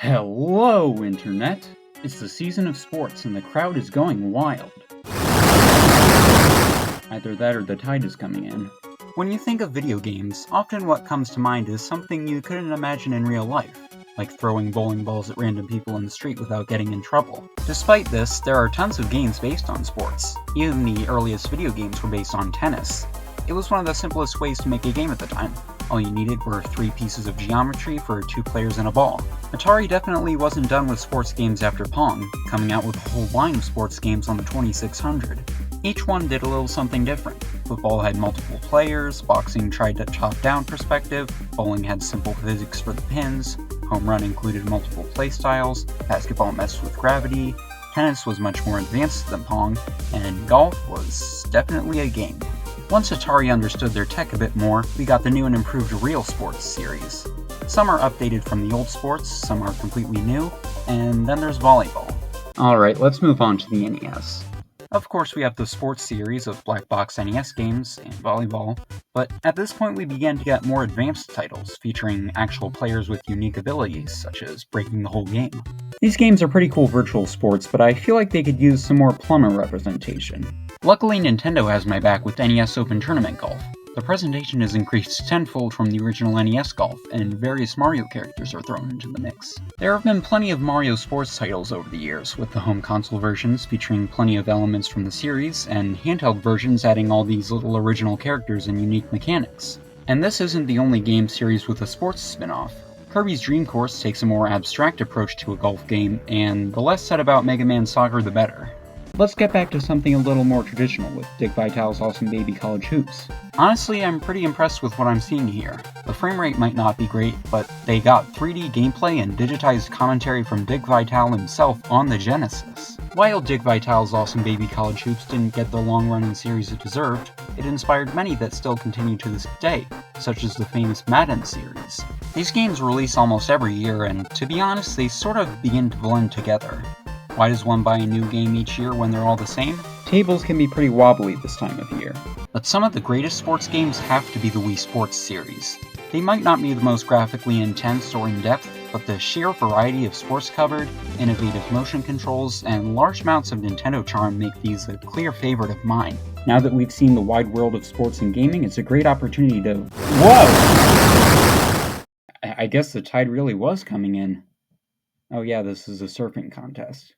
Hello, Internet! It's the season of sports and the crowd is going wild. Either that or the tide is coming in. When you think of video games, often what comes to mind is something you couldn't imagine in real life, like throwing bowling balls at random people in the street without getting in trouble. Despite this, there are tons of games based on sports. Even the earliest video games were based on tennis. It was one of the simplest ways to make a game at the time. All you needed were 3 pieces of geometry for 2 players and a ball. Atari definitely wasn't done with sports games after Pong, coming out with a whole line of sports games on the 2600. Each one did a little something different. Football had multiple players, boxing tried to top-down perspective, bowling had simple physics for the pins, home run included multiple playstyles, basketball messed with gravity, tennis was much more advanced than Pong, and golf was definitely a game. Once Atari understood their tech a bit more, we got the new and improved Real Sports series. Some are updated from the old sports, some are completely new, and then there's volleyball. Alright, let's move on to the NES. Of course, we have the sports series of black box NES games and volleyball, but at this point we began to get more advanced titles featuring actual players with unique abilities, such as breaking the whole game. These games are pretty cool virtual sports, but I feel like they could use some more plumber representation. Luckily, Nintendo has my back with NES Open Tournament Golf. The presentation is increased tenfold from the original NES Golf, and various Mario characters are thrown into the mix. There have been plenty of Mario sports titles over the years, with the home console versions featuring plenty of elements from the series, and handheld versions adding all these little original characters and unique mechanics. And this isn't the only game series with a sports spin-off. Kirby's Dream Course takes a more abstract approach to a golf game, and the less said about Mega Man Soccer the better. Let's get back to something a little more traditional with Dick Vitale's Awesome Baby College Hoops. Honestly, I'm pretty impressed with what I'm seeing here. The frame rate might not be great, but they got 3D gameplay and digitized commentary from Dick Vitale himself on the Genesis. While Dick Vitale's Awesome Baby College Hoops didn't get the long-running series it deserved, it inspired many that still continue to this day, such as the famous Madden series. These games release almost every year, and to be honest, they sort of begin to blend together. Why does one buy a new game each year when they're all the same? Tables can be pretty wobbly this time of year. But some of the greatest sports games have to be the Wii Sports series. They might not be the most graphically intense or in-depth, but the sheer variety of sports covered, innovative motion controls, and large amounts of Nintendo charm make these a clear favorite of mine. Now that we've seen the wide world of sports and gaming, it's a great opportunity to... Whoa! I guess the tide really was coming in. Oh yeah, this is a surfing contest.